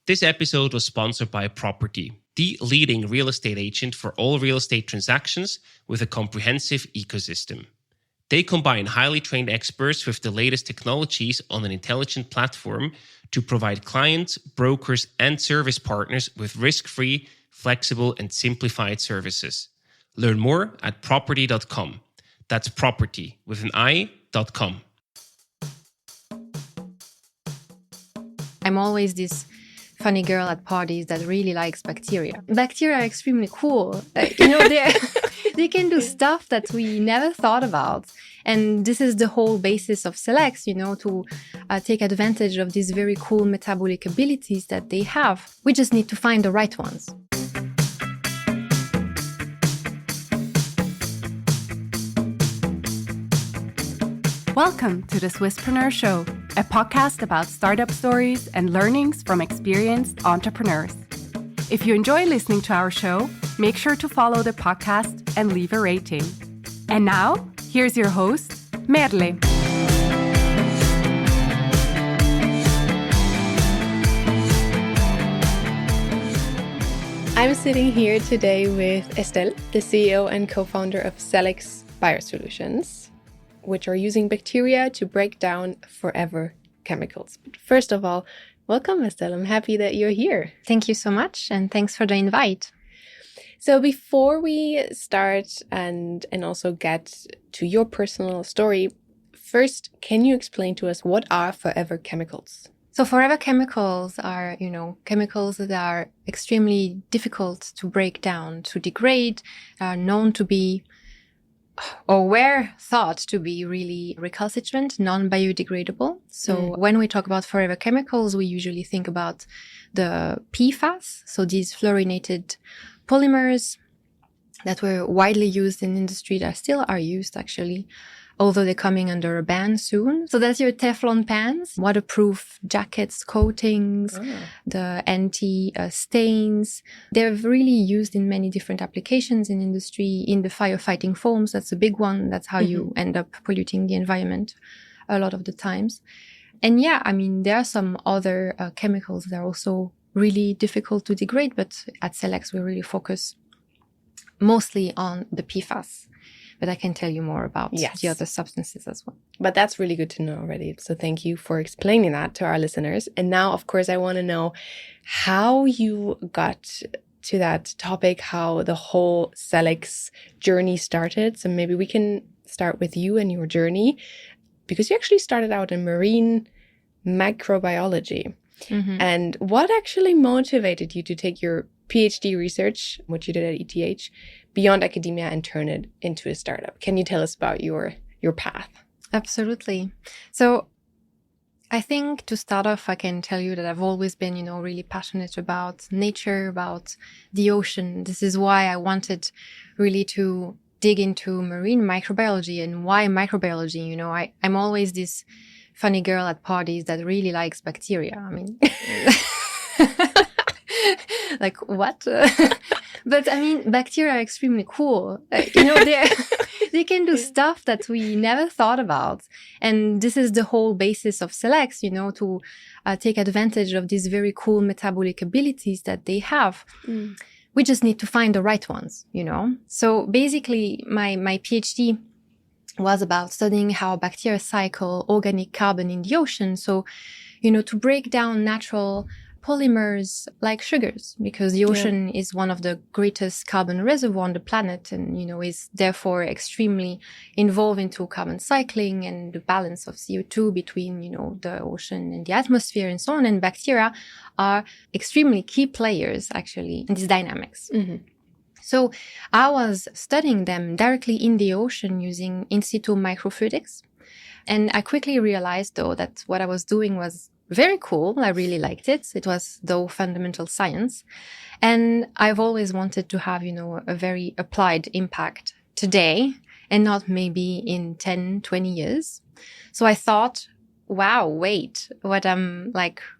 This episode was sponsored by Property, the leading real estate agent for all real estate transactions with a comprehensive ecosystem. They combine highly trained experts with the latest technologies on an intelligent platform to provide clients, brokers, and service partners with risk-free, flexible, and simplified services. Learn more at property.com. That's property with an I.com. I'm always this funny girl at parties that really likes bacteria. Bacteria are extremely cool. They can do stuff that we never thought about. And this is the whole basis of CellX, to take advantage of these very cool metabolic abilities that they have. We just need to find the right ones. Welcome to the Swisspreneur Show, a podcast about startup stories and learnings from experienced entrepreneurs. If you enjoy listening to our show, make sure to follow the podcast and leave a rating. And now, here's your host, Merle. I'm sitting here today with Estelle, the CEO and co-founder of CellX Biosolutions, which are using bacteria to break down forever chemicals. But first of all, welcome, Estelle. I'm happy that you're here. Thank you so much, and thanks for the invite. So before we start and also get to your personal story, first, can you explain to us what are forever chemicals? So forever chemicals are, chemicals that are extremely difficult to break down, to degrade, are known to be or were thought to be really recalcitrant, non-biodegradable. So when we talk about forever chemicals, we usually think about the PFAS, so these fluorinated polymers that were widely used in industry, that still are used actually, although they're coming under a ban soon. So that's your Teflon pans, waterproof jackets, coatings, the anti-stains. They're really used in many different applications in industry, in the firefighting foams. That's a big one. That's how you end up polluting the environment a lot of the times. And there are some other chemicals that are also really difficult to degrade, but at CellX, we really focus mostly on the PFAS. But I can tell you more about the other substances as well. But that's really good to know already. So thank you for explaining that to our listeners. And now, of course, I want to know how you got to that topic, how the whole CellX journey started. So maybe we can start with you and your journey, because you actually started out in marine microbiology. And what actually motivated you to take your PhD research, which you did at ETH, beyond academia and turn it into a startup? Can you tell us about your path? Absolutely. So I think to start off, I can tell you that I've always been, really passionate about nature, about the ocean. This is why I wanted really to dig into marine microbiology. And why microbiology? I'm always this funny girl at parties that really likes bacteria. Like what? But bacteria are extremely cool. They can do stuff that we never thought about. And this is the whole basis of CellX, to take advantage of these very cool metabolic abilities that they have. We just need to find the right ones, So basically, my PhD was about studying how bacteria cycle organic carbon in the ocean. So, to break down natural polymers like sugars, because the ocean is one of the greatest carbon reservoir on the planet and, is therefore extremely involved into carbon cycling and the balance of CO2 between, the ocean and the atmosphere and so on. And bacteria are extremely key players, actually, in these dynamics. So I was studying them directly in the ocean using in situ microfluidics. And I quickly realized, though, that what I was doing was very cool. I really liked it. It was, though, fundamental science. And I've always wanted to have, a very applied impact today and not maybe in 10, 20 years. So I thought, wow, wait, what I'm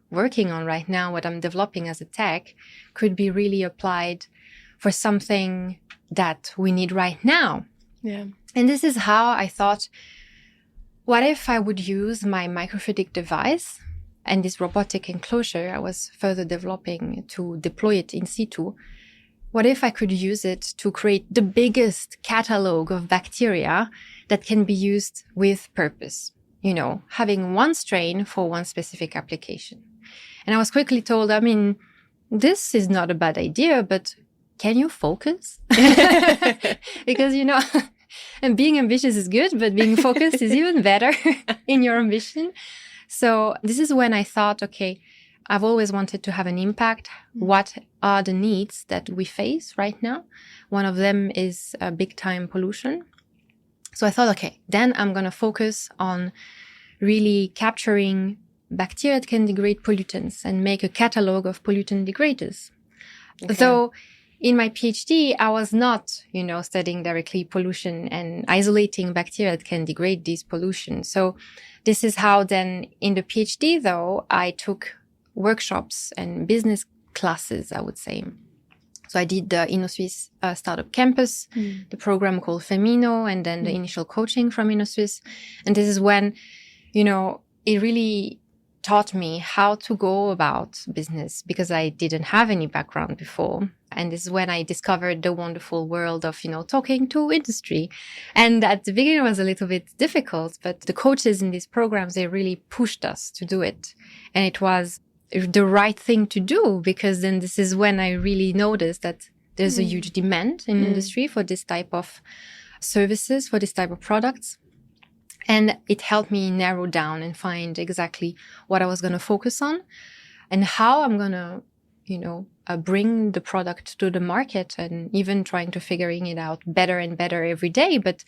working on right now, what I'm developing as a tech could be really applied for something that we need right now. Yeah. And this is how I thought, what if I would use my microfluidic device and this robotic enclosure I was further developing to deploy it in situ. What if I could use it to create the biggest catalog of bacteria that can be used with purpose? You know, having one strain for one specific application. And I was quickly told, I mean, this is not a bad idea, but can you focus? Because, you know, and being ambitious is good, but being focused is even better in your ambition. So this is when I thought, okay, I've always wanted to have an impact. What are the needs that we face right now? One of them is big time pollution. So I thought, okay, then I'm going to focus on really capturing bacteria that can degrade pollutants and make a catalog of pollutant degraders. Okay. So in my PhD, I was not, you know, studying directly pollution and isolating bacteria that can degrade these pollution. So this is how then in the PhD, though, I took workshops and business classes, I would say. So I did the InnoSwiss Startup Campus, the program called Femino, and then the initial coaching from InnoSwiss. And this is when, you know, it really taught me how to go about business because I didn't have any background before. And this is when I discovered the wonderful world of, you know, talking to industry. And at the beginning it was a little bit difficult, but the coaches in these programs, they really pushed us to do it. And it was the right thing to do because then this is when I really noticed that there's a huge demand in industry for this type of services, for this type of products. And it helped me narrow down and find exactly what I was going to focus on and how I'm going to, you know, bring the product to the market and even trying to figuring it out better and better every day. But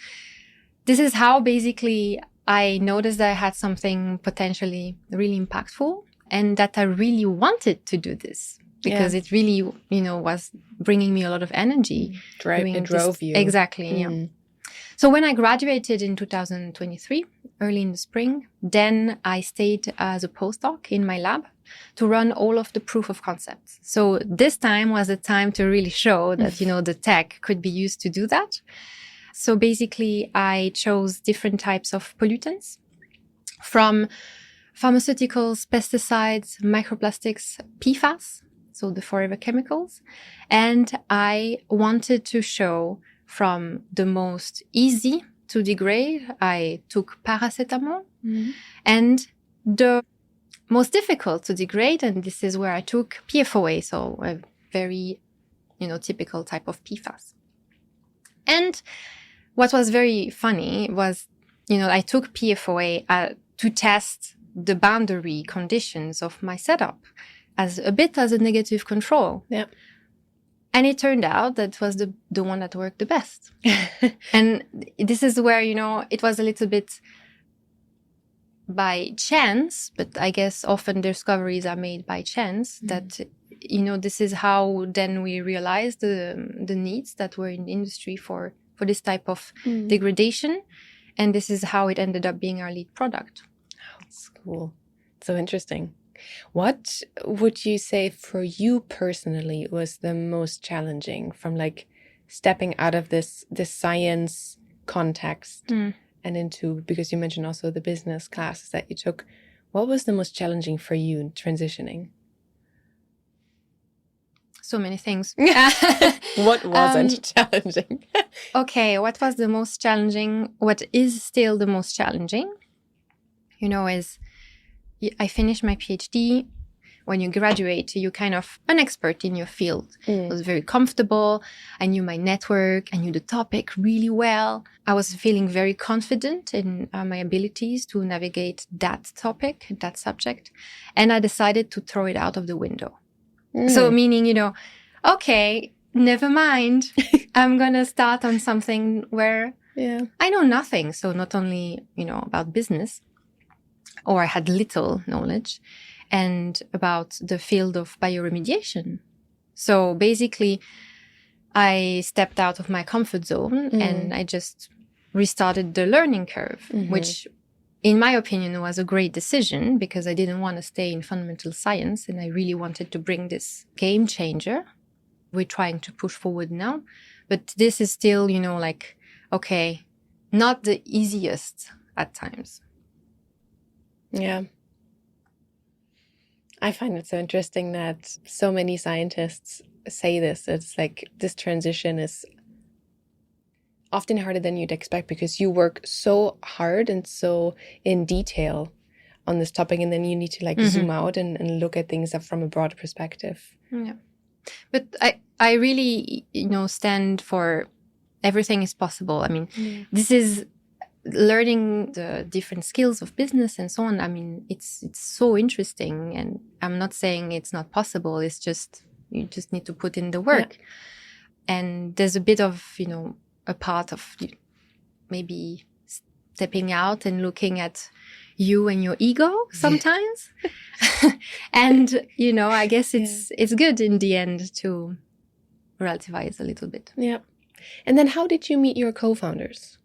this is how basically I noticed that I had something potentially really impactful and that I really wanted to do this because it really, you know, was bringing me a lot of energy. It drove you. Exactly, yeah. So when I graduated in 2023, early in the spring, then I stayed as a postdoc in my lab to run all of the proof of concepts. So this time was the time to really show that, you know, the tech could be used to do that. So basically, I chose different types of pollutants from pharmaceuticals, pesticides, microplastics, PFAS, so the forever chemicals. And I wanted to show from the most easy to degrade, I took paracetamol, and the most difficult to degrade, and this is where I took PFOA, so a very, you know, typical type of PFAS. And what was very funny was, you know, I took PFOA to test the boundary conditions of my setup as a bit as a negative control. Yeah. And it turned out that was the one that worked the best. And this is where, you know, it was a little bit by chance, but I guess often discoveries are made by chance that, you know, this is how then we realized the needs that were in the industry for this type of degradation. And this is how it ended up being our lead product. That's cool. So interesting. What would you say for you personally was the most challenging from like stepping out of this science context and into, because you mentioned also the business classes that you took, what was the most challenging for you in transitioning? So many things. What wasn't challenging? Okay, what was the most challenging? What is still the most challenging, you know, is I finished my PhD. When you graduate, you're kind of an expert in your field. I was very comfortable. I knew my network. I knew the topic really well. I was feeling very confident in my abilities to navigate that topic, that subject. And I decided to throw it out of the window. So meaning, you know, okay, never mind. I'm going to start on something where I know nothing. So not only, you know, about business, or I had little knowledge, and about the field of bioremediation. So basically, I stepped out of my comfort zone and I just restarted the learning curve, which in my opinion was a great decision because I didn't want to stay in fundamental science and I really wanted to bring this game changer. We're trying to push forward now, but this is still, you know, like, okay, not the easiest at times. Yeah. I find it so interesting that so many scientists say this. It's like this transition is often harder than you'd expect because you work so hard and so in detail on this topic, and then you need to like zoom out and look at things from a broader perspective. Yeah. But I really, stand for everything is possible. I mean, this is learning the different skills of business and so on. I mean, it's so interesting, and I'm not saying it's not possible. It's just, you just need to put in the work. Yeah. And there's a bit of, a part of maybe stepping out and looking at you and your ego sometimes. And, I guess it's good in the end to relativize a little bit. Yeah. And then how did you meet your co-founders?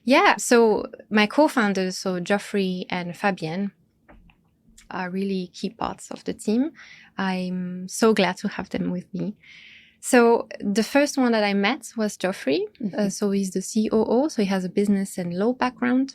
Yeah. So my co-founders, so Geoffrey and Fabienne, are really key parts of the team. I'm so glad to have them with me. So the first one that I met was Geoffrey. So he's the COO. So he has a business and law background.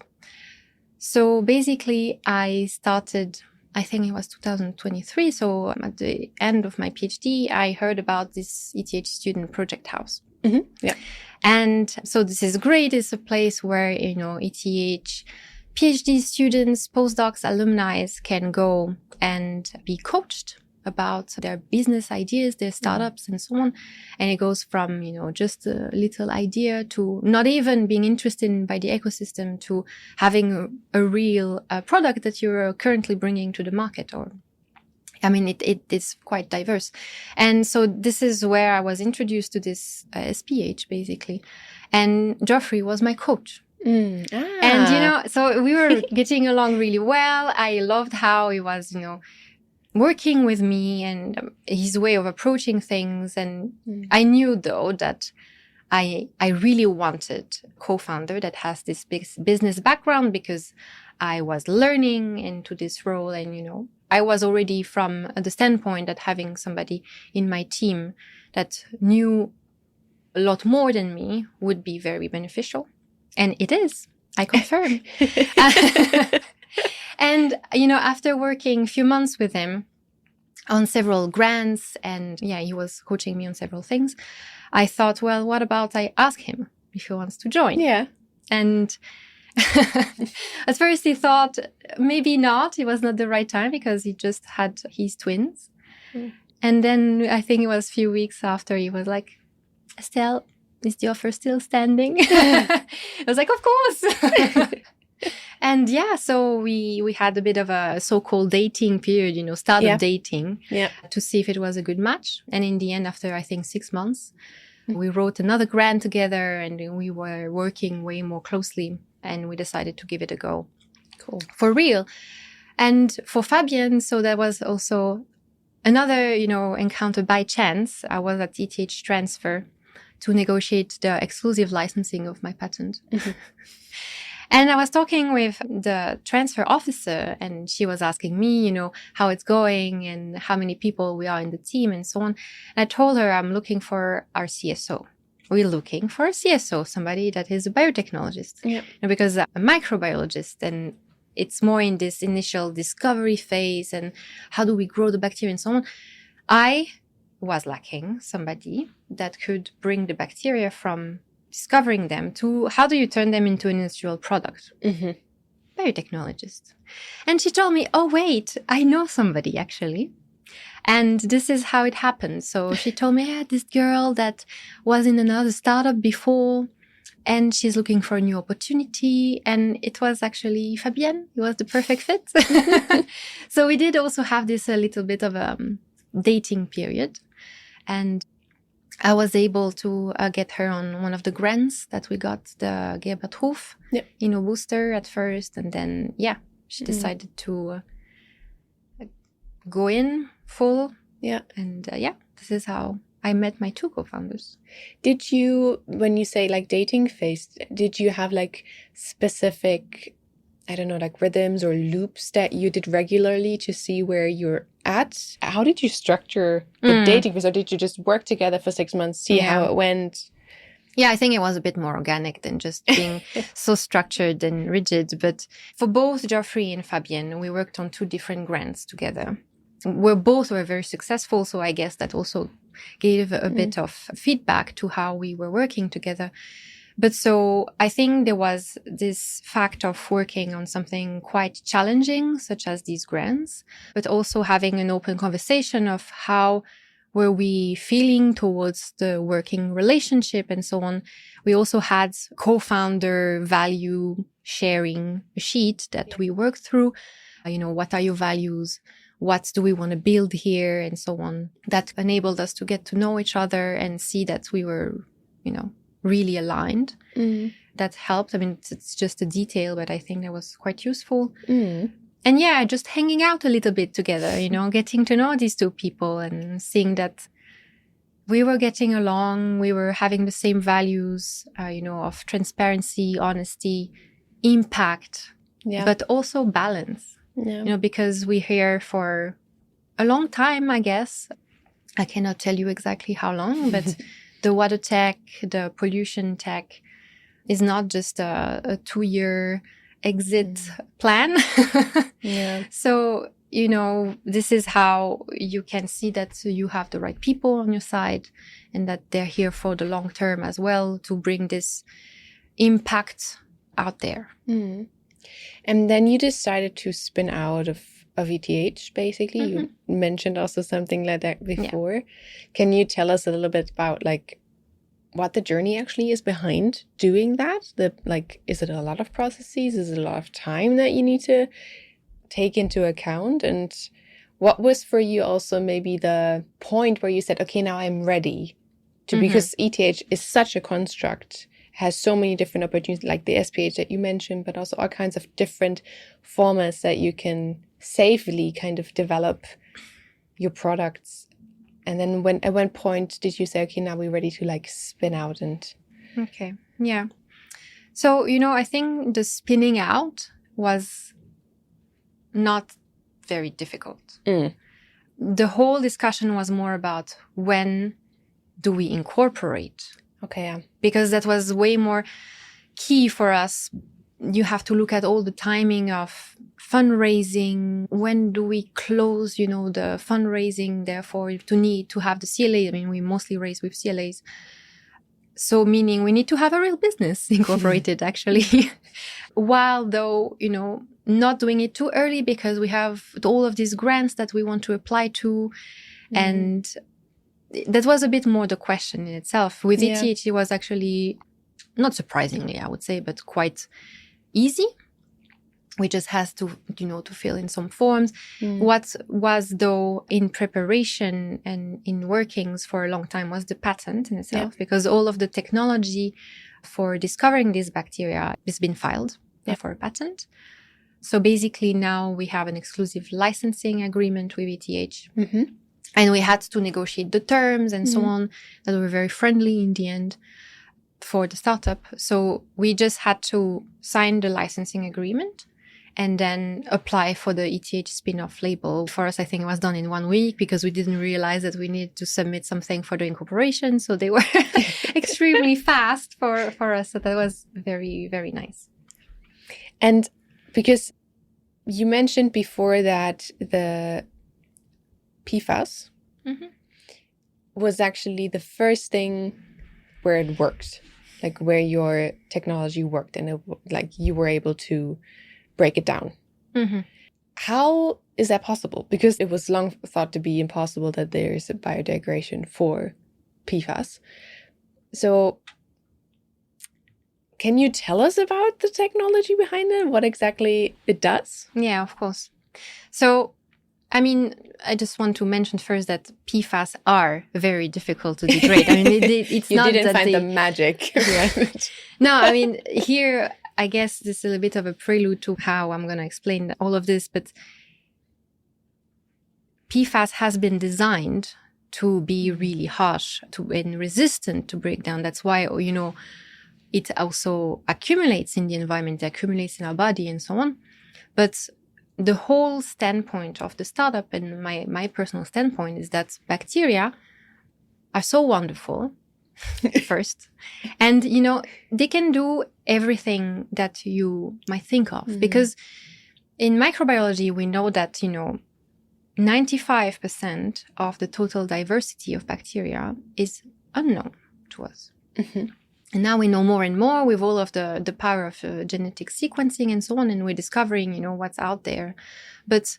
So basically I started, I think it was 2023. So at the end of my PhD, I heard about this ETH student project house. Yeah. And so this is great. It's a place where, ETH PhD students, postdocs, alumni can go and be coached about their business ideas, their startups and so on. And it goes from, just a little idea to not even being interested by the ecosystem to having a real product that you're currently bringing to the market. Or, I mean, it is quite diverse. And so this is where I was introduced to this SPH basically. And Geoffrey was my coach. And, so we were getting along really well. I loved how he was, working with me and his way of approaching things. And I knew, though, that I really wanted a co-founder that has this big business background because I was learning into this role. And, I was already from the standpoint that having somebody in my team that knew a lot more than me would be very beneficial. And it is. I confirm. And, after working a few months with him on several grants, and he was coaching me on several things, I thought, well, what about I ask him if he wants to join? Yeah. And at first he thought maybe not. It was not the right time because he just had his twins. And then I think it was a few weeks after he was like, Estelle, is the offer still standing? I was like, of course. And so we had a bit of a so-called dating period, startup dating to see if it was a good match. And in the end, after I think 6 months, we wrote another grant together and we were working way more closely and we decided to give it a go. Cool. For real. And for Fabienne, so that was also another, encounter by chance. I was at ETH Transfer to negotiate the exclusive licensing of my patent. And I was talking with the transfer officer and she was asking me, how it's going and how many people we are in the team and so on. And I told her I'm looking for our CSO. We're looking for a CSO, somebody that is a biotechnologist, because I'm a microbiologist and it's more in this initial discovery phase and how do we grow the bacteria and so on. I was lacking somebody that could bring the bacteria from discovering them to how do you turn them into an industrial product? Biotechnologist. And she told me, oh, wait, I know somebody actually. And this is how it happened. So she told me, this girl that was in another startup before and she's looking for a new opportunity. And it was actually Fabienne. It was the perfect fit. So we did also have this a little bit of a dating period. And I was able to get her on one of the grants that we got, the Gerbert Hoof, booster at first. And then, she decided to go in full. Yeah. And this is how I met my two co-founders. Did you, when you say like dating phase, did you have like specific, I don't know, like rhythms or loops that you did regularly to see where you're at? How did you structure the dating phase? Or did you just work together for 6 months, see how it went? Yeah, I think it was a bit more organic than just being so structured and rigid. But for both Geoffrey and Fabienne, we worked on 2 different grants together. both were very successful. So I guess that also gave a bit of feedback to how we were working together. But so I think there was this fact of working on something quite challenging, such as these grants, but also having an open conversation of how were we feeling towards the working relationship and so on. We also had co-founder value sharing sheet that we worked through. What are your values? What do we want to build here? And so on. That enabled us to get to know each other and see that we were, really aligned. That helped. I mean, it's just a detail, but I think that was quite useful. And yeah, just hanging out a little bit together, getting to know these two people and seeing that we were getting along, we were having the same values, of transparency, honesty, impact, but also balance. Because we're here for a long time, I guess. I cannot tell you exactly how long, but the water tech, the pollution tech is not just a 2-year exit plan. So, this is how you can see that you have the right people on your side and that they're here for the long term as well to bring this impact out there. And then you decided to spin out of ETH, basically. You mentioned also something like that before. Can you tell us a little bit about what the journey actually is behind doing that? Is it a lot of processes? Is it a lot of time that you need to take into account? And what was for you also maybe the point where you said, okay, now I'm ready to, because ETH is such a construct, has so many different opportunities, like the SPH that you mentioned, but also all kinds of different formats that you can safely kind of develop your products. And then at what point did you say, okay, now we're ready to spin out and... Okay. Yeah. So, I think the spinning out was not very difficult. The whole discussion was more about when do we incorporate? Okay, yeah. Because that was way more key for us. You have to look at all the timing of fundraising. When do we close, the fundraising, therefore, to need to have the CLA? I mean, we mostly raise with CLAs. So meaning we need to have a real business incorporated, actually. While though, not doing it too early because we have all of these grants that we want to apply to. And that was a bit more the question in itself. With ETH, it was actually, not surprisingly, I would say, but quite easy. We just has to, to fill in some forms. What was, though, in preparation and in workings for a long time was the patent in itself, because all of the technology for discovering these bacteria has been filed for a patent. So basically now we have an exclusive licensing agreement with ETH. And we had to negotiate the terms and so on that were very friendly in the end for the startup. So we just had to sign the licensing agreement and then apply for the ETH spin-off label. For us, I think it was done in 1 week because we didn't realize that we needed to submit something for the incorporation. So they were extremely fast for us. So that was very, very nice. And because you mentioned before that the PFAS was actually the first thing where it worked, where your technology worked and you were able to break it down. How is that possible? Because it was long thought to be impossible that there's a biodegradation for PFAS. So can you tell us about the technology behind it? What exactly it does? Yeah, of course. So I mean, I just want to mention first that PFAS are very difficult to degrade. I mean, it's not that you didn't find the magic. No, I mean, here, I guess this is a bit of a prelude to how I'm going to explain all of this. But PFAS has been designed to be really harsh and resistant to breakdown. That's why, it also accumulates in the environment, it accumulates in our body and so on. But the whole standpoint of the startup and my personal standpoint is that bacteria are so wonderful, first. And, they can do everything that you might think of. Because in microbiology, we know that, 95% of the total diversity of bacteria is unknown to us. And now we know more and more with all of the power of genetic sequencing and so on, and we're discovering, what's out there. But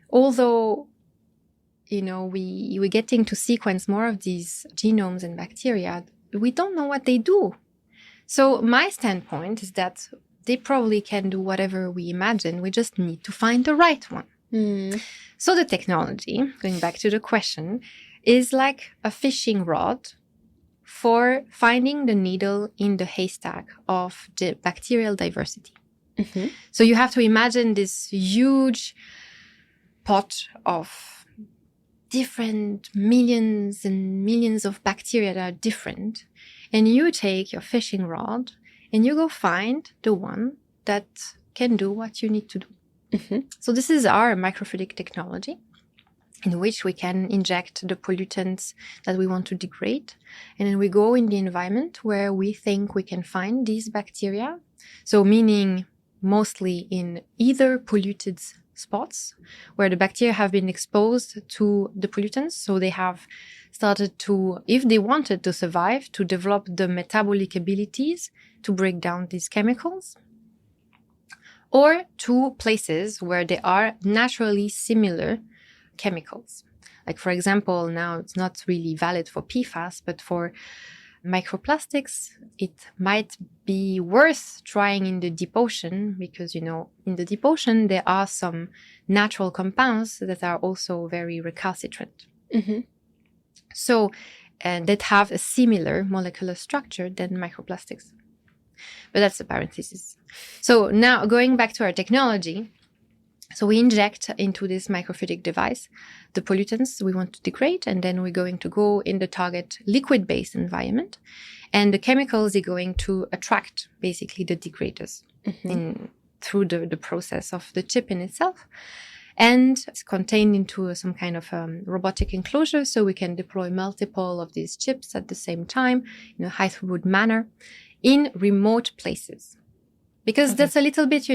although, we're getting to sequence more of these genomes and bacteria, we don't know what they do. So my standpoint is that they probably can do whatever we imagine. We just need to find the right one. So the technology, going back to the question, is like a fishing rod for finding the needle in the haystack of the bacterial diversity. So you have to imagine this huge pot of different millions and millions of bacteria that are different. And you take your fishing rod and you go find the one that can do what you need to do. So this is our microfluidic technology, in which we can inject the pollutants that we want to degrade. And then we go in the environment where we think we can find these bacteria. So meaning mostly in either polluted spots where the bacteria have been exposed to the pollutants. So they have started to, if they wanted to survive, to develop the metabolic abilities to break down these chemicals. Or to places where there are naturally similar chemicals. Like, for example, now it's not really valid for PFAS, but for microplastics, it might be worth trying in the deep ocean because, in the deep ocean, there are some natural compounds that are also very recalcitrant. So, and that have a similar molecular structure than microplastics. But that's a parenthesis. So now going back to our technology, so we inject into this microfluidic device the pollutants we want to degrade, and then we're going to go in the target liquid-based environment, and the chemicals are going to attract basically the degraders through the process of the chip in itself. And it's contained into some kind of robotic enclosure, so we can deploy multiple of these chips at the same time in a high-throughput manner in remote places. Because that's a little bit,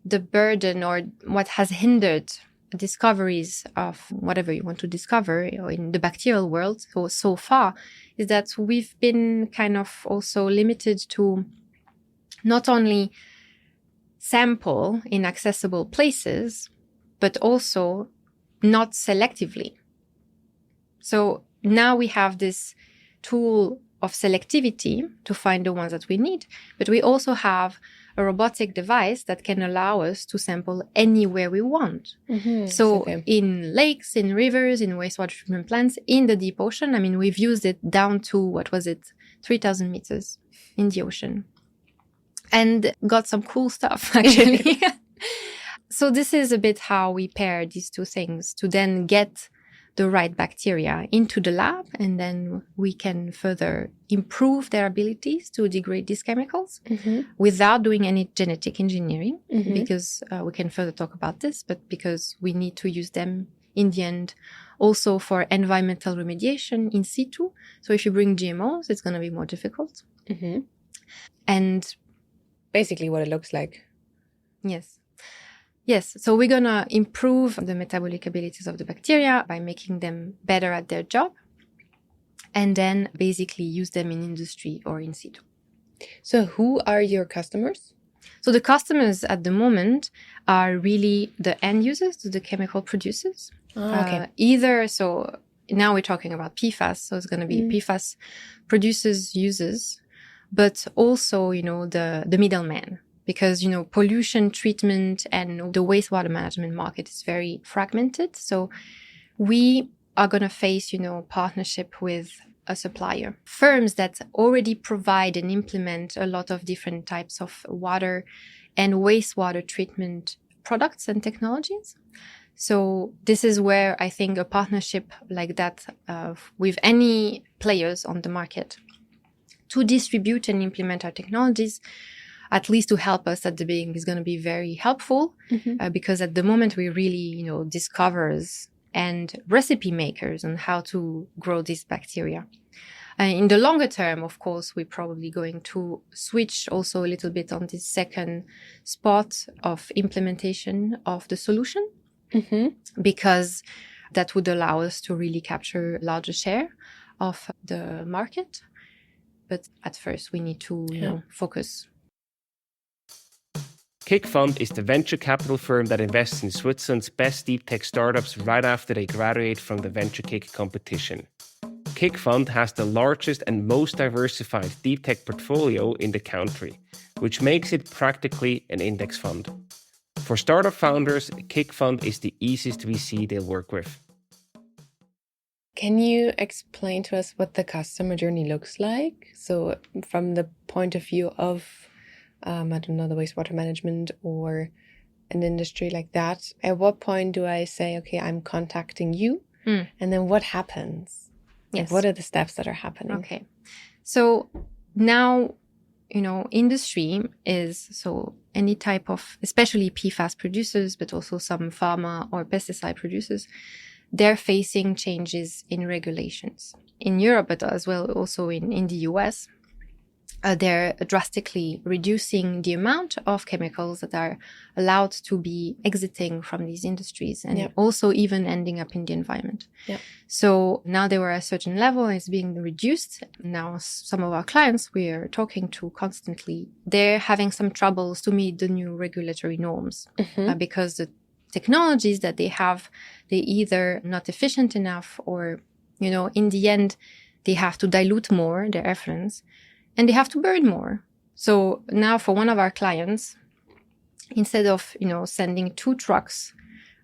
the burden or what has hindered discoveries of whatever you want to discover in the bacterial world so far is that we've been kind of also limited to not only sample in accessible places, but also not selectively. So now we have this tool of selectivity to find the ones that we need, but we also have a robotic device that can allow us to sample anywhere we want. So in lakes, in rivers, in wastewater treatment plants, in the deep ocean, we've used it down to, 3,000 meters in the ocean. And got some cool stuff, actually. So this is a bit how we pair these two things to then get the right bacteria into the lab, and then we can further improve their abilities to degrade these chemicals without doing any genetic engineering, because we can further talk about this, but because we need to use them in the end also for environmental remediation in situ. So if you bring GMOs, it's going to be more difficult. And basically what it looks like. Yes, so we're going to improve the metabolic abilities of the bacteria by making them better at their job, and then basically use them in industry or in situ. So who are your customers? So the customers at the moment are really the end users, the chemical producers. So now we're talking about PFAS, so it's going to be PFAS producers, users, but also, the middleman. Because, pollution treatment and the wastewater management market is very fragmented. So we are going to face, partnership with a supplier. Firms that already provide and implement a lot of different types of water and wastewater treatment products and technologies. So this is where I think a partnership like that with any players on the market to distribute and implement our technologies, at least to help us at the beginning, is going to be very helpful because at the moment we're really, discoverers and recipe makers on how to grow these bacteria. In the longer term, of course, we're probably going to switch also a little bit on this second spot of implementation of the solution. because that would allow us to really capture a larger share of the market. But at first, we need to focus. Kick Fund is the venture capital firm that invests in Switzerland's best deep tech startups right after they graduate from the Venture Kick competition. Kick Fund has the largest and most diversified deep tech portfolio in the country, which makes it practically an index fund. For startup founders, Kick Fund is the easiest VC they'll work with. Can you explain to us what the customer journey looks like? So from the point of view of, I don't know, the wastewater management or an industry like that, at what point do I say, okay, I'm contacting you? And then what happens? Yes. Like, what are the steps that are happening? Okay. So now, industry is any type of, especially PFAS producers, but also some pharma or pesticide producers, they're facing changes in regulations in Europe, but as well also in the US. They're drastically reducing the amount of chemicals that are allowed to be exiting from these industries and also even ending up in the environment. So now they were at a certain level and it's being reduced. Now some of our clients we are talking to constantly, they're having some troubles to meet the new regulatory norms because the technologies that they have, they're either not efficient enough or, in the end, they have to dilute more their effluents and they have to burn more. So now for one of our clients, instead of, sending 2 trucks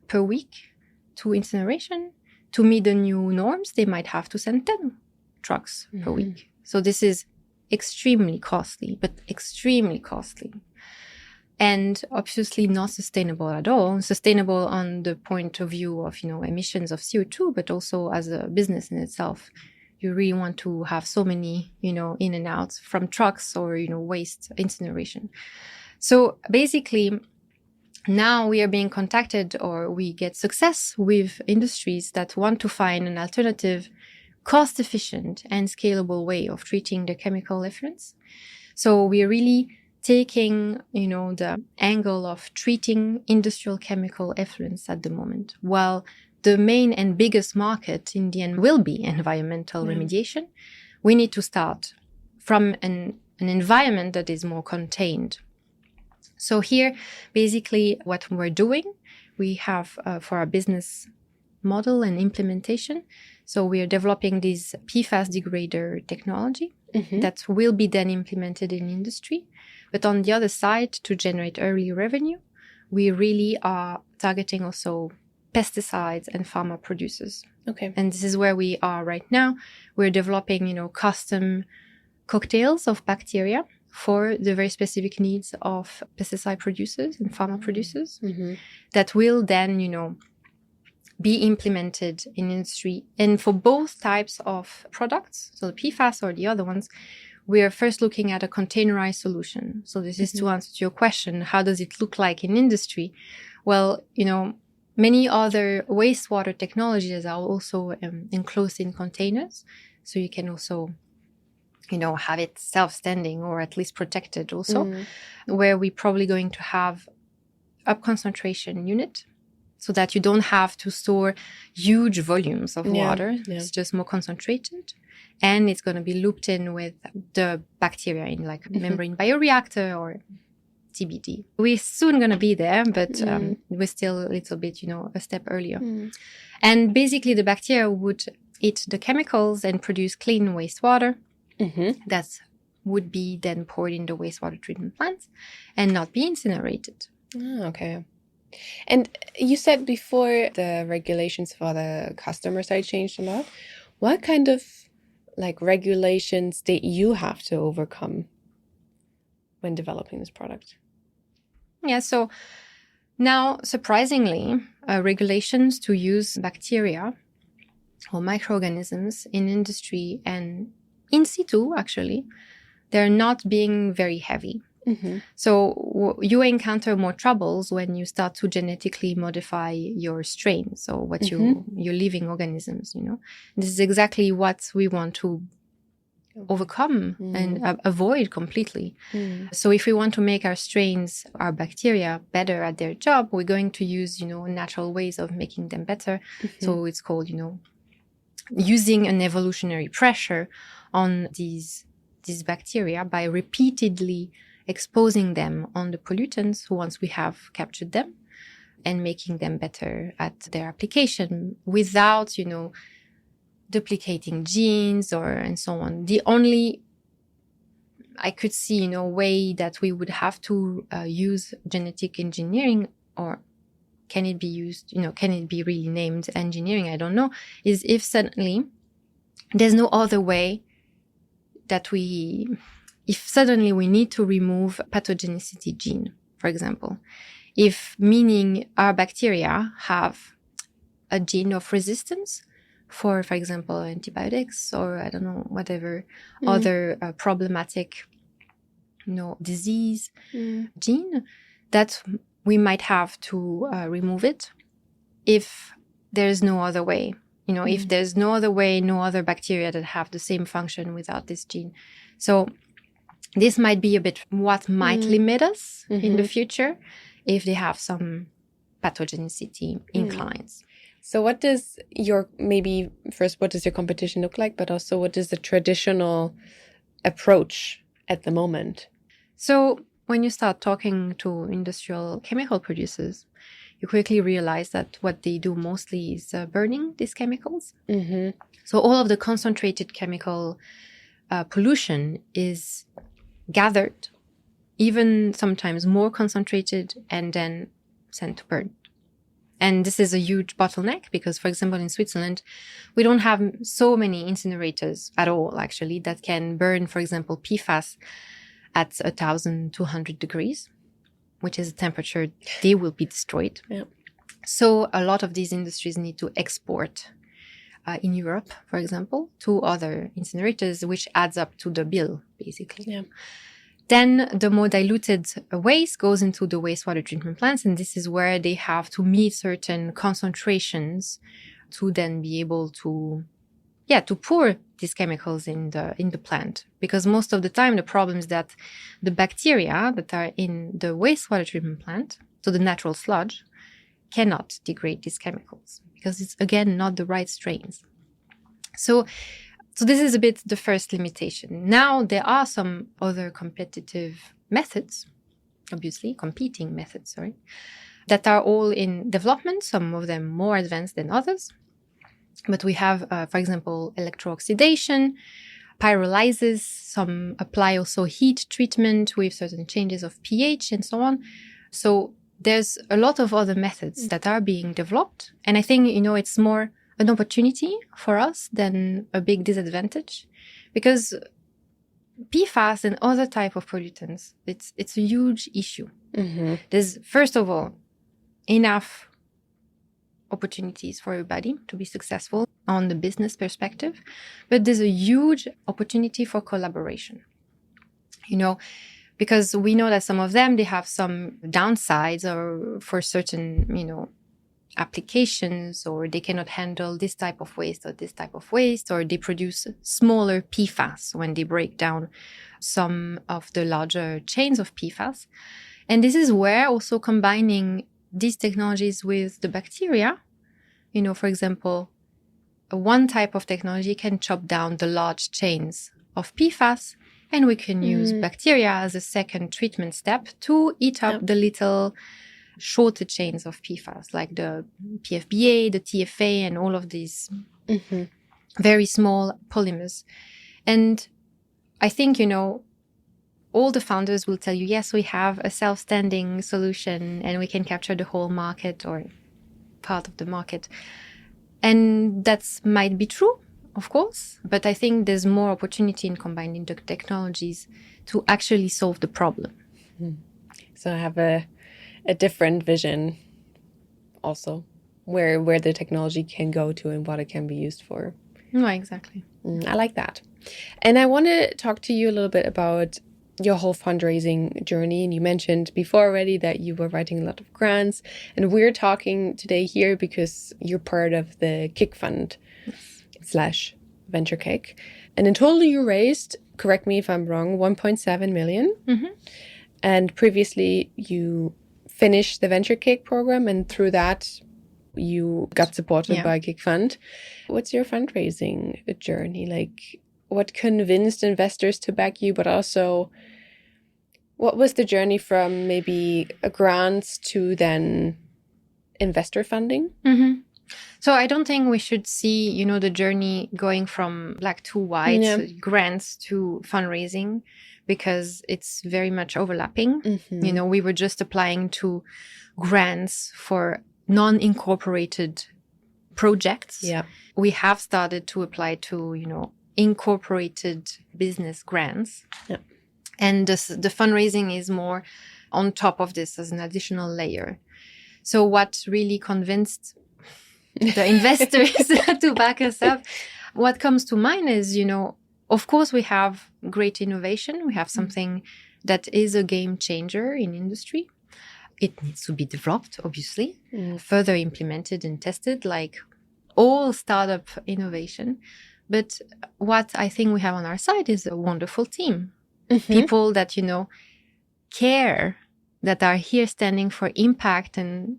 per week to incineration to meet the new norms, they might have to send 10 trucks per week. So this is extremely costly, but extremely costly. And obviously not sustainable at all. Sustainable on the point of view of, emissions of CO2, but also as a business in itself. You really want to have so many, in and outs from trucks or, waste incineration. So basically, now we are being contacted or we get success with industries that want to find an alternative, cost-efficient and scalable way of treating the chemical effluents. So we are really taking, the angle of treating industrial chemical effluents at the moment, while the main and biggest market in the end will be environmental remediation. We need to start from an environment that is more contained. So here, basically what we're doing, we have for our business model and implementation. So we are developing this PFAS degrader technology that will be then implemented in industry. But on the other side, to generate early revenue, we really are targeting also pesticides and pharma producers. Okay. And this is where we are right now. We're developing, custom cocktails of bacteria for the very specific needs of pesticide producers and pharma producers that will then, be implemented in industry. And for both types of products, so the PFAS or the other ones, we are first looking at a containerized solution. So this is to answer your question, how does it look like in industry? Well, many other wastewater technologies are also enclosed in containers. So you can also, have it self-standing or at least protected also, where we're probably going to have a concentration unit so that you don't have to store huge volumes of water. It's just more concentrated. And it's going to be looped in with the bacteria in like a membrane bioreactor or TBD. We're soon going to be there, but we're still a little bit, a step earlier. And basically the bacteria would eat the chemicals and produce clean wastewater that would be then poured in the wastewater treatment plants and not be incinerated. Oh, okay. And you said before the regulations for the customer side changed a lot. What kind of regulations did you have to overcome when developing this product? Yeah, so now, surprisingly, regulations to use bacteria or microorganisms in industry and in situ, actually, they're not being very heavy. So you encounter more troubles when you start to genetically modify your strain, so what your living organisms, This is exactly what we want to overcome and avoid completely. So if we want to make our strains, our bacteria better at their job, we're going to use, natural ways of making them better. So it's called, using an evolutionary pressure on these bacteria by repeatedly exposing them on the pollutants once we have captured them, and making them better at their application without, duplicating genes and so on. The only I could see, way that we would have to use genetic engineering, or can it be used, can it be really named engineering? I don't know, is if suddenly there's no other way that if suddenly we need to remove pathogenicity gene, for example, if meaning our bacteria have a gene of resistance for example, antibiotics, or I don't know, whatever other problematic, disease gene, that we might have to remove it if there's no other way. If there's no other way, no other bacteria that have the same function without this gene. So this might be a bit what might limit us in the future if they have some pathogenicity inclines. So what does your competition look like, but also what is the traditional approach at the moment? So when you start talking to industrial chemical producers, you quickly realize that what they do mostly is burning these chemicals. So all of the concentrated chemical pollution is gathered, even sometimes more concentrated, and then sent to burn. And this is a huge bottleneck because, for example, in Switzerland, we don't have so many incinerators at all, actually, that can burn, for example, PFAS at 1,200 degrees, which is a temperature they will be destroyed. Yeah. So a lot of these industries need to export in Europe, for example, to other incinerators, which adds up to the bill, basically. Yeah. Then the more diluted waste goes into the wastewater treatment plants, and this is where they have to meet certain concentrations to then be able to pour these chemicals in the plant. Because most of the time, the problem is that the bacteria that are in the wastewater treatment plant, so the natural sludge, cannot degrade these chemicals because it's, again, not the right strains. So this is a bit the first limitation. Now, there are some other competitive methods, obviously, competing methods, that are all in development, some of them more advanced than others. But we have, for example, electrooxidation, pyrolysis, some apply also heat treatment with certain changes of pH and so on. So there's a lot of other methods that are being developed. And I think, it's more an opportunity for us than a big disadvantage, because PFAS and other type of pollutants, it's a huge issue. There's, first of all, enough opportunities for everybody to be successful on the business perspective, but there's a huge opportunity for collaboration, because we know that some of them, they have some downsides or for certain, applications, or they cannot handle this type of waste or this type of waste, or they produce smaller PFAS when they break down some of the larger chains of PFAS. And this is where also combining these technologies with the bacteria, for example, one type of technology can chop down the large chains of PFAS, and we can use bacteria as a second treatment step to eat up the little shorter chains of PFAS, like the PFBA, the TFA, and all of these very small polymers. And I think, all the founders will tell you, yes, we have a self-standing solution and we can capture the whole market or part of the market. And that might be true, of course, but I think there's more opportunity in combining the technologies to actually solve the problem. So I have a different vision also, where the technology can go to and what it can be used for. No, exactly. I like that. And I want to talk to you a little bit about your whole fundraising journey. And you mentioned before already that you were writing a lot of grants. And we're talking today here because you're part of the Kick Fund / venture cake. And in total you raised, correct me if I'm wrong, 1.7 million. And previously you finished the venture cake program, and through that you got supported by Cake Fund. What's your fundraising journey? Like, what convinced investors to back you, but also what was the journey from maybe grants to then investor funding? So I don't think we should see, the journey going from black to white, grants to fundraising, because it's very much overlapping. We were just applying to grants for non-incorporated projects. We have started to apply to, incorporated business grants. And the fundraising is more on top of this as an additional layer. So what really convinced the investors to back us up, what comes to mind is, of course, we have great innovation. We have something that is a game changer in industry. It needs to be developed, obviously, further implemented and tested, like all startup innovation. But what I think we have on our side is a wonderful team. People that, care, that are here standing for impact and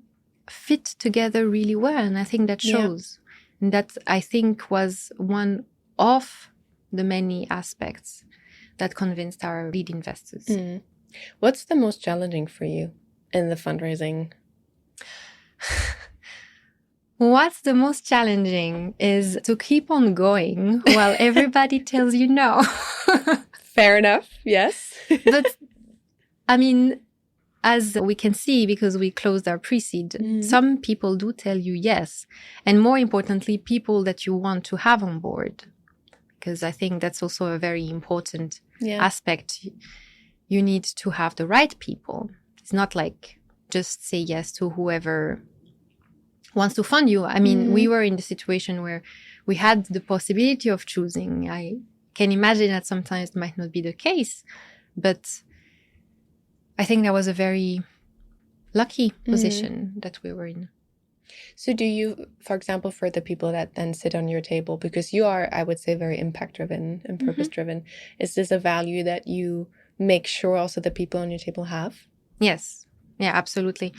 fit together really well. And I think that shows. And that, I think, was one of the many aspects that convinced our lead investors. What's the most challenging for you in the fundraising? What's the most challenging is to keep on going while everybody tells you no. Fair enough, yes. But, I mean, as we can see, because we closed our pre-seed, some people do tell you yes. And more importantly, people that you want to have on board. Because I think that's also a very important aspect. You need to have the right people. It's not like just say yes to whoever wants to fund you. I mean, we were in the situation where we had the possibility of choosing. I can imagine that sometimes it might not be the case, but I think that was a very lucky position that we were in. So do you, for example, for the people that then sit on your table, because you are, I would say, very impact-driven and purpose-driven, is this a value that you make sure also the people on your table have? Yes. Yeah, absolutely.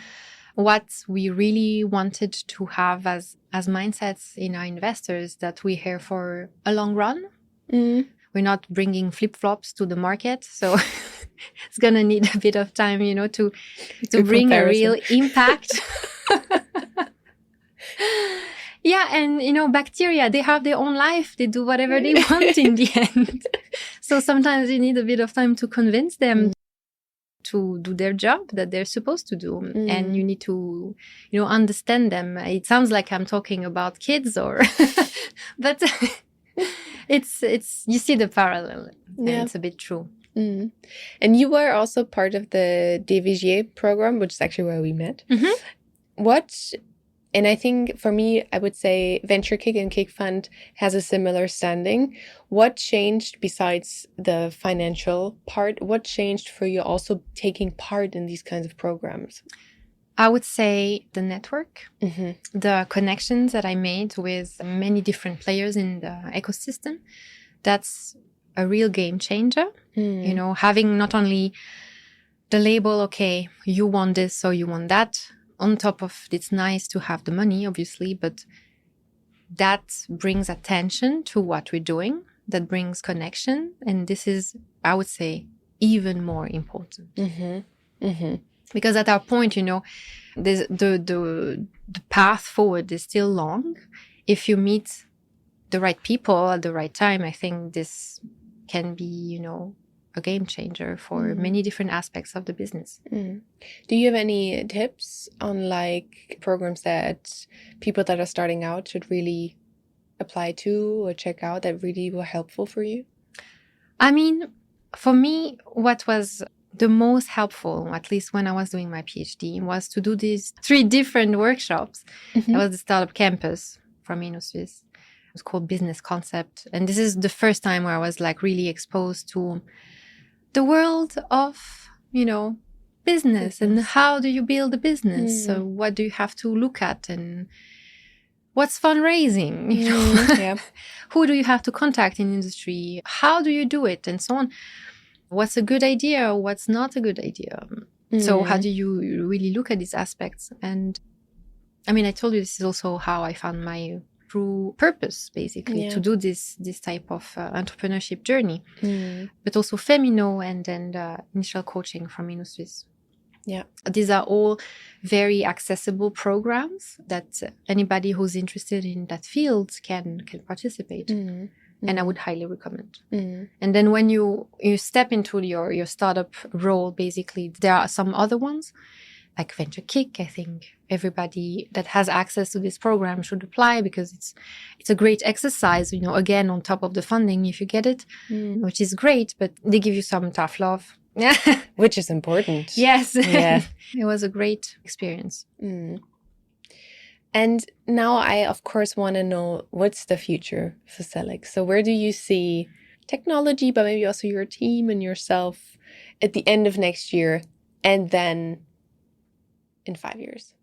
What we really wanted to have as mindsets in our investors, that we're here for a long run. We're not bringing flip-flops to the market. So it's going to need a bit of time, to bring a real impact. Yeah, and bacteria, they have their own life. They do whatever they want in the end. So sometimes you need a bit of time to convince them to do their job that they're supposed to do. And you need to, understand them. It sounds like I'm talking about kids but it's you see the parallel. And it's a bit true. And you were also part of the DVGA program, which is actually where we met. And I think for me, I would say Venture Cake and Cake Fund has a similar standing. What changed besides the financial part? What changed for you also taking part in these kinds of programs? I would say the network, the connections that I made with many different players in the ecosystem. That's a real game changer. Having not only the label, okay, you want this or you want that. On top of it's nice to have the money, obviously, but that brings attention to what we're doing. That brings connection. And this is, I would say, even more important. Because at our point, there's the path forward is still long. If you meet the right people at the right time, I think this can be, a game changer for many different aspects of the business. Do you have any tips on programs that people that are starting out should really apply to or check out that really were helpful for you? I mean, for me, what was the most helpful, at least when I was doing my PhD, was to do these 3 different workshops. That was the Startup Campus from InnoSwiss. It was called Business Concept. And this is the first time where I was really exposed to the world of, business and how do you build a business? So what do you have to look at? And what's fundraising? You know? Yeah. Who do you have to contact in industry? How do you do it? And so on. What's a good idea? What's not a good idea? So how do you really look at these aspects? And I mean, I told you this is also how I found my true purpose, basically, to do this type of entrepreneurship journey. But also Femino and then the initial coaching from Industries. Yeah. These are all very accessible programs that anybody who's interested in that field can participate. And I would highly recommend. And then when you step into your startup role, basically, there are some other ones, like Venture Kick. I think everybody that has access to this program should apply because it's a great exercise, you know, again, on top of the funding, if you get it, which is great, but they give you some tough love. Which is important. Yes. Yeah. It was a great experience. And now I, of course, want to know what's the future for CellX. So where do you see technology, but maybe also your team and yourself at the end of next year and then in 5 years?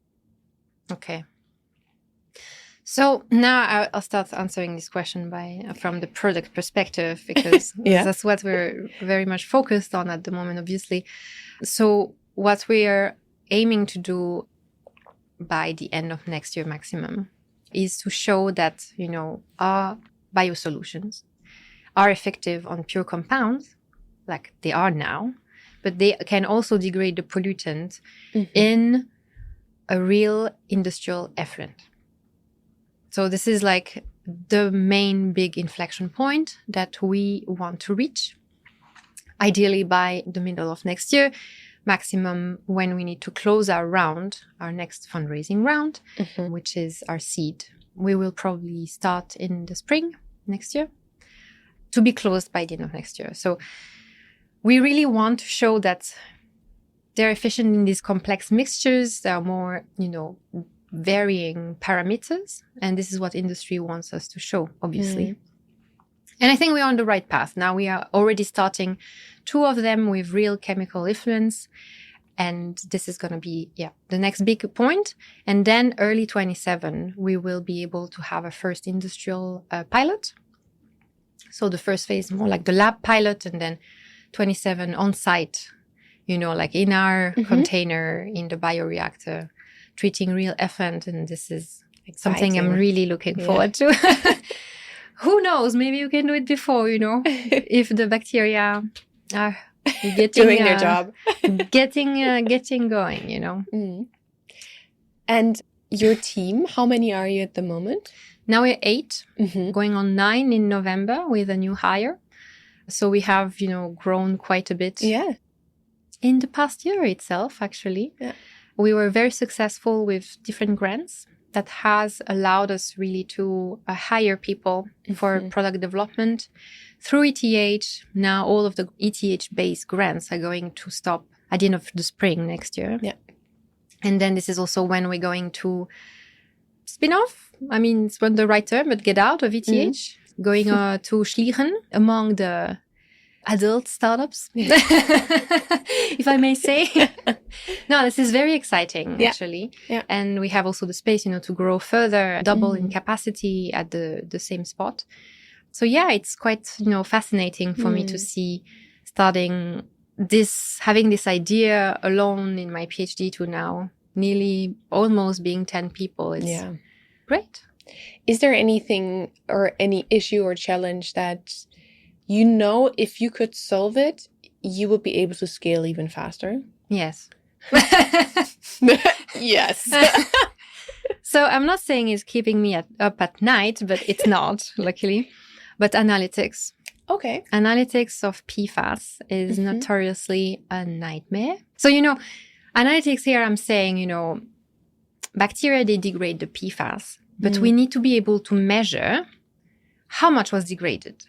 Okay. So now I'll start answering this question from the product perspective, because that's what we're very much focused on at the moment, obviously. So what we are aiming to do by the end of next year maximum is to show that, you know, our biosolutions are effective on pure compounds, like they are now, but they can also degrade the pollutant in a real industrial effluent. So this is like the main big inflection point that we want to reach, ideally by the middle of next year, maximum when we need to close our next fundraising round, which is our seed. We will probably start in the spring next year to be closed by the end of next year. So we really want to show that they're efficient in these complex mixtures. There are more, you know, varying parameters. And this is what industry wants us to show, obviously. And I think we're on the right path. Now we are already starting 2 of them with real chemical effluents. And this is going to be, the next big point. And then early 2027, we will be able to have a first industrial pilot. So the first phase, more like the lab pilot, and then 27 on site, you know, like in our container, in the bioreactor, treating real effluent. And this is something I'm really looking forward to. Who knows? Maybe you can do it before, you know, if the bacteria are getting doing their job, getting going, you know. And your team, how many are you at the moment? Now we're 8, going on 9 in November with a new hire. So we have, you know, grown quite a bit. Yeah. In the past year itself, actually. Yeah. We were very successful with different grants that has allowed us really to hire people for product development through ETH. Now all of the ETH-based grants are going to stop at the end of the spring next year. Yeah. And then this is also when we're going to spin off. I mean, it's not the right term, but get out of ETH, going to Schlieren among the adult startups, if I may say. No, this is very exciting, actually. Yeah. And we have also the space, you know, to grow further, double in capacity at the same spot. So yeah, it's quite, you know, fascinating for me to see starting this, having this idea alone in my PhD to now nearly almost being 10 people. It's great. Is there anything or any issue or challenge that, you know, if you could solve it, you would be able to scale even faster? Yes. Yes. So I'm not saying it's keeping me up at night, but it's not, luckily. But analytics. Okay. Analytics of PFAS is notoriously a nightmare. So, you know, analytics here, I'm saying, you know, bacteria, they degrade the PFAS, but we need to be able to measure how much was degraded.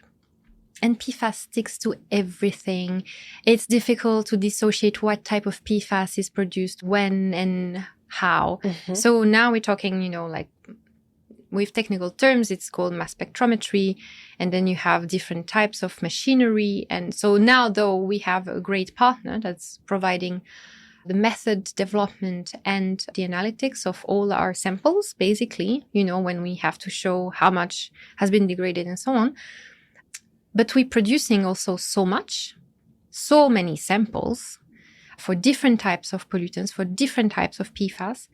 And PFAS sticks to everything. It's difficult to dissociate what type of PFAS is produced when and how. So now we're talking, you know, like with technical terms, it's called mass spectrometry. And then you have different types of machinery. And so now, though, we have a great partner that's providing the method development and the analytics of all our samples, basically, when we have to show how much has been degraded and so on. But we're producing also so many samples for different types of pollutants, for different types of PFAS.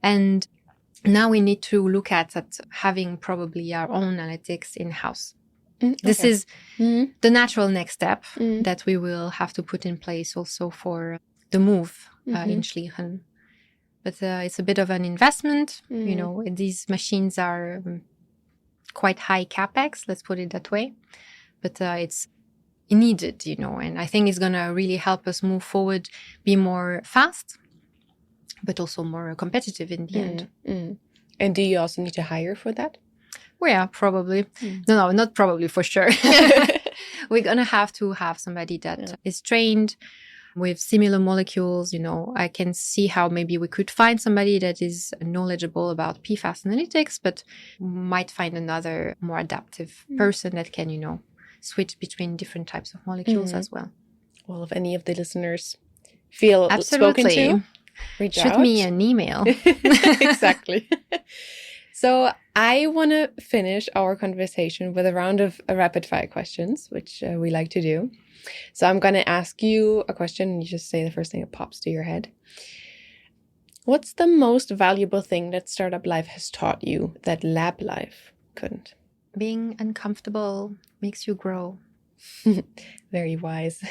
And now we need to look at having probably our own analytics in-house. This is the natural next step that we will have to put in place also for the move in Schlieren. But it's a bit of an investment. These machines are quite high capex, let's put it that way. But it's needed, and I think it's going to really help us move forward, be more fast, but also more competitive in the end. And do you also need to hire for that? Well, yeah, probably. No, not probably, for sure. We're going to have somebody that is trained with similar molecules. I can see how maybe we could find somebody that is knowledgeable about PFAS analytics, but might find another more adaptive person that can, switch between different types of molecules as well. Well, if any of the listeners feel spoken to, reach out. Shoot me an email. Exactly. So I want to finish our conversation with a round of rapid fire questions, which we like to do. So I'm going to ask you a question and you just say the first thing that pops to your head. What's the most valuable thing that startup life has taught you that lab life couldn't? Being uncomfortable makes you grow. Very wise.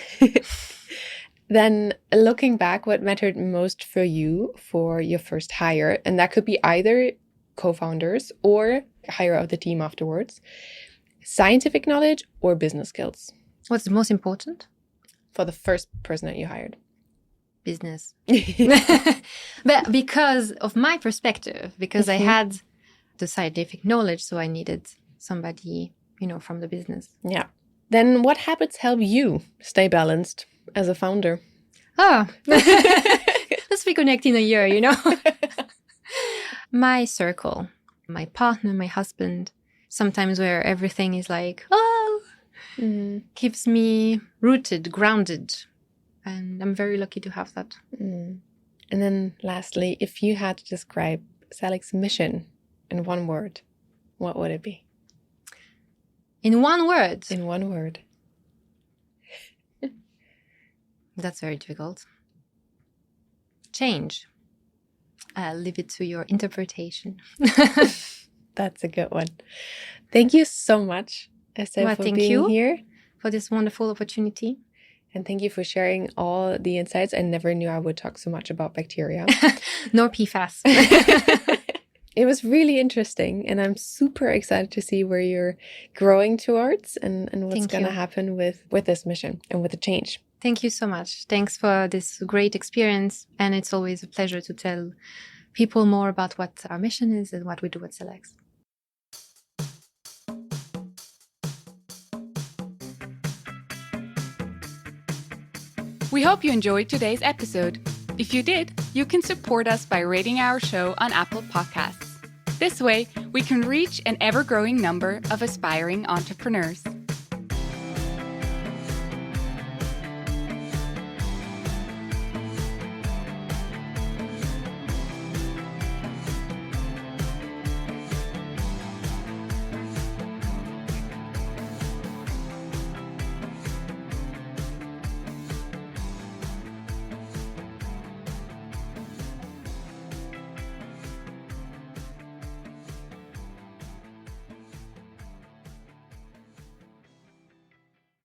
Then looking back, what mattered most for you for your first hire? And that could be either co-founders or hire out the team afterwards. Scientific knowledge or business skills? What's the most important? For the first person that you hired. Business. But because of my perspective, because I had the scientific knowledge, so I needed somebody, from the business. Yeah. Then what habits help you stay balanced as a founder? Let's reconnect in a year, My circle, my partner, my husband, sometimes where everything is like, keeps me rooted, grounded. And I'm very lucky to have that. And then lastly, if you had to describe CellX's mission in one word, what would it be? In one word? In one word. That's very difficult. Change. I'll leave it to your interpretation. That's a good one. Thank you so much, Estelle, for being here. For this wonderful opportunity. And thank you for sharing all the insights. I never knew I would talk so much about bacteria. Nor PFAS. It was really interesting. And I'm super excited to see where you're growing towards and what's going to happen with this mission and with the change. Thank you so much. Thanks for this great experience. And it's always a pleasure to tell people more about what our mission is and what we do at CellX. We hope you enjoyed today's episode. If you did, you can support us by rating our show on Apple Podcasts. This way, we can reach an ever-growing number of aspiring entrepreneurs.